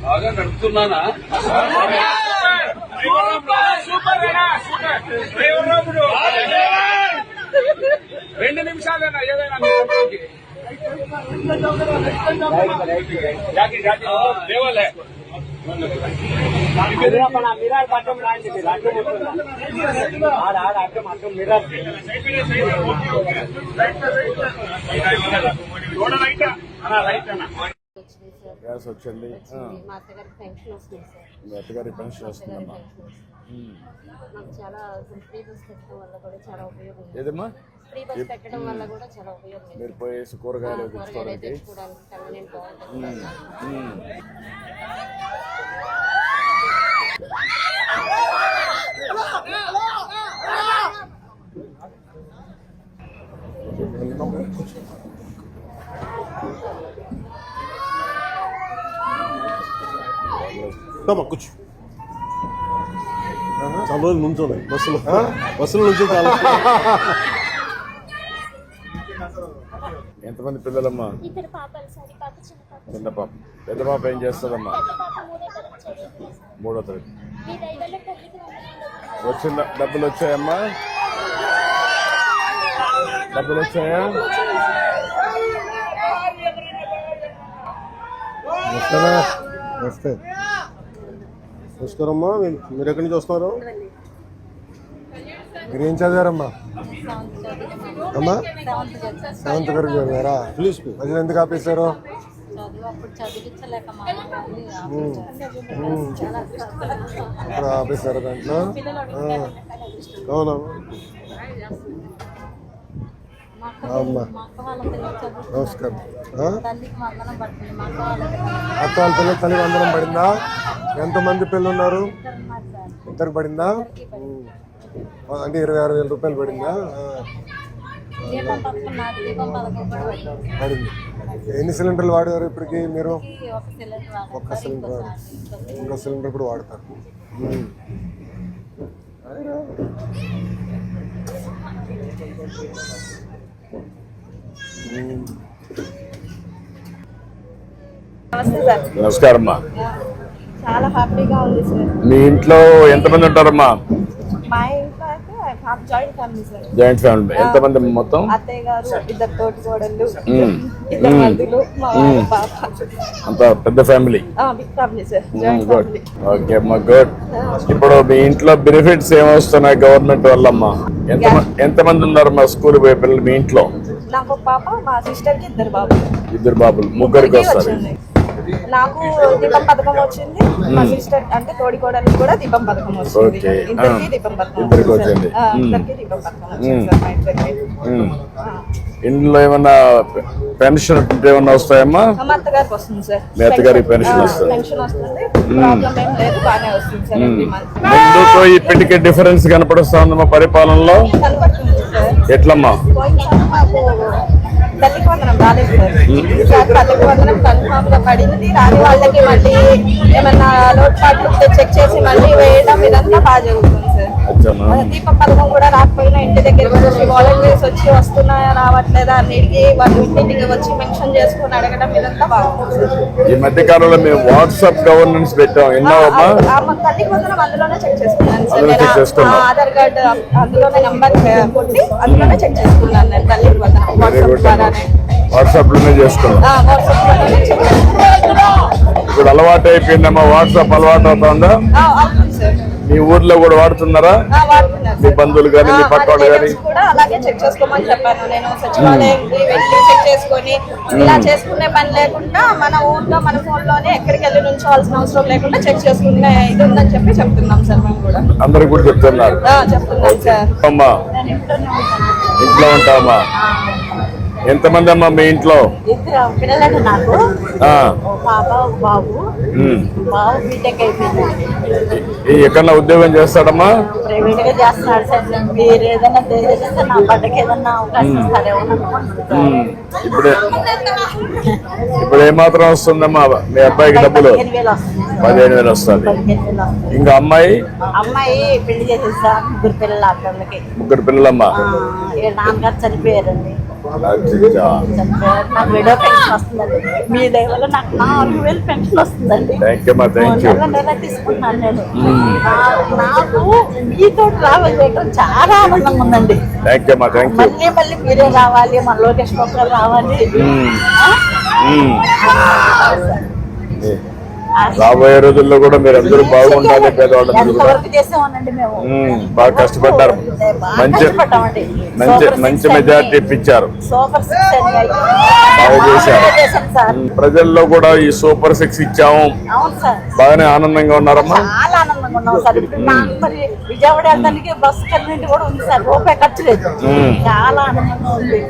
బాగా నడుపుతున్నానా? రెండు నిమిషాలేనా ఏదైనా దేవాలే గ్యాస్ వచ్చింది. మా అత్తగారికి పెన్షన్ వస్తుంది సార్. మీ అత్తగారికి పెన్షన్ వస్తుందమ్మా. నాకు చాలా ఫ్రీ బస్ పెట్టడం వల్ల కూడా చాలా ఉపయోగం. ఏదమ్మా? ఫ్రీ బస్ పెట్టడం వల్ల కూడా చాలా ఉపయోగం. మీరు పోయేసి కూరగాయలు తెచ్చుకోవడానికి కన్వీనియంట్ బాగుంటుంది. కూర్చో చాలా రోజులు నుంచోలే బస్సులు నుంచి చాలా. ఎంతమంది పిల్లలమ్మా? చిన్న పాప. పెద్ద పాప ఏం చేస్తుందమ్మా? 3వ తరగతి. వచ్చిన డబ్బులు వచ్చాయమ్మా? డబ్బులు వచ్చాయా? నమస్తే. నమస్కారమ్మా. మీరు ఎక్కడి నుంచి వస్తున్నారు? మీరు ఏం చదివారమ్మా? అమ్మా 7th వరకు చదివారా? మధ్యలో ఎందుకు ఆపేశారు? అప్పుడు ఆపేశారు దాంట్లో. అవునా అమ్మా నమస్కారం. అత్త వాళ్ళ పిల్లలు తల్లి వందనం పడిందా? ఎంతమంది పిల్లలు ఉన్నారు? 2 పడిందా? అంటే 26,000 రూపాయలు పడిందా? పడింది. ఎన్ని సిలిండర్లు వాడారు ఇప్పటికి మీరు? 1 సిలిండర్ వాడు. ఇంకో సిలిండర్ కూడా వాడతారు. నమస్కారం అమ్మా. చాలా హ్యాపీగా ఉంది సార్. మీ ఇంట్లో ఎంతమంది ఉంటారమ్మా? మా ఇంట్లో అయితే joint family sir. Joint family. ఎంతమంది మొత్తం? అత్తయ్య గారు, 2 తోటి కోడళ్ళు, 2 మధ్యలో మా పాప. అంత పెద్ద family. Big family sir. Joint family. Okay అమ్మా, గుడ్. ఇప్పుడు మీ ఇంట్లో బెనిఫిట్స్ ఏమొస్తున్నాయి గవర్నమెంట్ వల్ల అమ్మా? ఎంతమంది ఉన్నారు మా స్కూల్ పోయే పిల్లలు మీ ఇంట్లో? నాకు పాప, మా సిస్టర్ కి 2 బాబులు. 2 బాబులు. ముగ్గురికి వస్తారు. నాకు దీపం పథకం వచ్చింది. మా సిస్టర్ అంటే తోడి కోడలికి కూడా దీపం పథకం వచ్చింది. ఇద్దరికి దీపం పథకం వచ్చింది. ఇంట్లో ఏమన్నా పెన్షన్ ఏమన్నా వస్తాయమ్మా? మా అత్తగారికి వస్తుంది సార్. మీ అత్తగారికి పెన్షన్ వస్తుంది. పెన్షన్ వస్తుంది. ప్రాబ్లం ఏం లేదు, బాగానే వస్తుంది సార్. ముందుతో ఇప్పటికే డిఫరెన్స్ కనపడుస్తా ఉందమ్మా పరిపాలనలో? కనపడుతుంది సార్. ఎట్లమ్మా? తల్లికి వందనం రాలేదు సార్. తల్లికి వందనం కన్ఫామ్ గా పడింది. రాని వాళ్ళకి మళ్ళీ ఏమన్నా లోటుపాట్లు చెక్ చేసి మళ్ళీ వేయడం ఇదంతా బాగా జరుగుతుంది సార్. దీపం పథకం కూడా రాకపోయినా ఇంటి దగ్గరికి వచ్చి వాలంటీర్స్ వచ్చి వస్తున్నాయా రావట్లేదా అన్నిటికీ వాళ్ళు ఇంటికి వచ్చి మెన్షన్ చేసుకుని అడగడం ఇదంతా బాగుంది సార్. ఈ మధ్య కాలంలో మేము వాట్సాప్ గవర్నెన్స్ పెట్టాం. తల్లికి వందనం అందులోనే చెక్ చేసుకున్నాను సార్. ఆధార్ కార్డు అందులోనే నంబర్ కొట్టి అందులోనే చెక్ చేసుకున్నాను నేను తల్లికి వందనం వాట్సాప్ ద్వారానే. వాట్సాప్ లోనే చేసుకున్నాం. ఇప్పుడు అలవాటు అయిపోయిందమ్మా. వాట్సాప్ అలవాటు అవుతుందా? మీ ఊర్లో కూడా వాడుతున్నారా? మీ బంధువులు కానీ మీ పక్క వాళ్ళు కానీ? అలాగే చెక్ చేసుకోమని చెప్పాను నేను. సచివాలయంకి వెళ్ళి చెక్ చేసుకొని ఇలా చేసుకునే పని లేకుండా మన ఊర్లో మన ఫోన్ లోనే ఎక్కడికి వెళ్ళి నుంచోవాల్సిన అవసరం లేకుండా చెక్ చేసుకునే ఇది ఉందని చెప్పి చెప్తున్నాం సార్. మేము కూడా అందరికి కూడా చెప్తున్నారు. చెప్తున్నాం సార్. అమ్మా ఇంట్లో ఉంటామా? ఎంతమంది అమ్మా మీ ఇంట్లో? ఇద్దరు పిల్లలు నాకు, ఆ, ఓ పాప ఒక బాబు. ఉమ్. బాబు బీటెక్ అయిపోయింది, ఎక్కడన్నా ఉద్యోగం చేస్తాడమ్మా? ప్రైవేట్ గా చేస్తున్నాడు సార్. మీరు ఏదైనా తెలియజేస్తే నా బిడ్డకి ఏదన్నా అవకాశం ఇస్తారేమో అనుకుంటున్నాను. ఉమ్. ఇప్పుడు ఏమాత్రం వస్తుందమ్మా మీ అబ్బాయికి డబ్బులు? 15,000 వస్తుంది సార్. 15,000 వస్తుంది. 15,000 వస్తుంది. ఇంకా అమ్మాయి? అమ్మాయి పెళ్లి చేసేసా, ముగ్గురు పిల్లలు అక్కడికి. ముగ్గురు పిల్లలమ్మా. నాన్నగారు చనిపోయారండి. అచ్చచ్చా. చనిపోయారు. నాకు విడో పెన్షన్ వస్తుందండి. మీ దయవల్ల నాకు 4,000 పెన్షన్ వస్తుందండి. థ్యాంక్ యూ అమ్మా, థ్యాంక్ యూ. నెల తీసుకుంటున్నాను నేను. నాకు మీతో ట్రావెల్ చేయడం చాలా ఆనందంగా ఉందండి. థ్యాంక్ యూ అమ్మా, థ్యాంక్ యూ. మళ్ళీ మళ్ళీ మీరే రావాలి, మన లోకేష్ బాబు గారు రావాలి. రాబోయే రోజుల్లో కూడా మీరు అందరూ బాగుండాలి, పేదవాళ్ళందరూ కూడా. ఎంతవరకు చేసామనండి మేము. బాగా కష్టపడ్డారు. మంచి కష్టపడ్డామండి. మంచి మెజార్టీ ఇప్పించారు. సూపర్ 6 అని బాగా చేశారు. చేశాం సార్. ప్రజల్లో కూడా ఈ సూపర్ 6 ఇచ్చాము, అవును సార్. బాగానే ఆనందంగా ఉన్నారమ్మా. చాలా ఆనందంగా ఉన్నాం సార్. ఇప్పుడు నాకు మరి విజయవాడ వెళ్ళడానికి బస్సు కన్వీనెంట్ కూడా ఉంది సార్. రూపాయి ఖర్చు లేదు. చాలా ఆనందంగా ఉంది.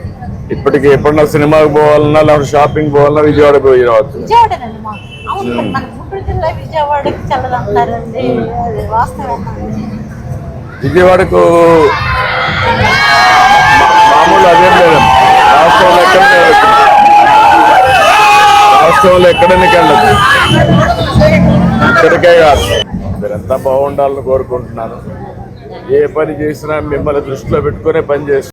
ఇప్పటికి ఎప్పుడన్నా సినిమాకి పోవాలన్నా లేకపోతే షాపింగ్ పోవాలన్నా విజయవాడ పోయి రావచ్చు. విజయవాడనండి మా. అవును, మన గుంటూరు జిల్లా విజయవాడకి చల్లదంటారండి. అది వాస్తవేనండి. విజయవాడకు మామూలు అదేం లేదండి. రాష్ట్రంలో ఎక్కడానికి వెళ్ళదు. ఇక్కడికే కాదు, మీరంతా బాగుండాలని కోరుకుంటున్నాను. ఏ పని చేసినా మిమ్మల్ని దృష్టిలో పెట్టుకునే పని చేస్తున్నాను.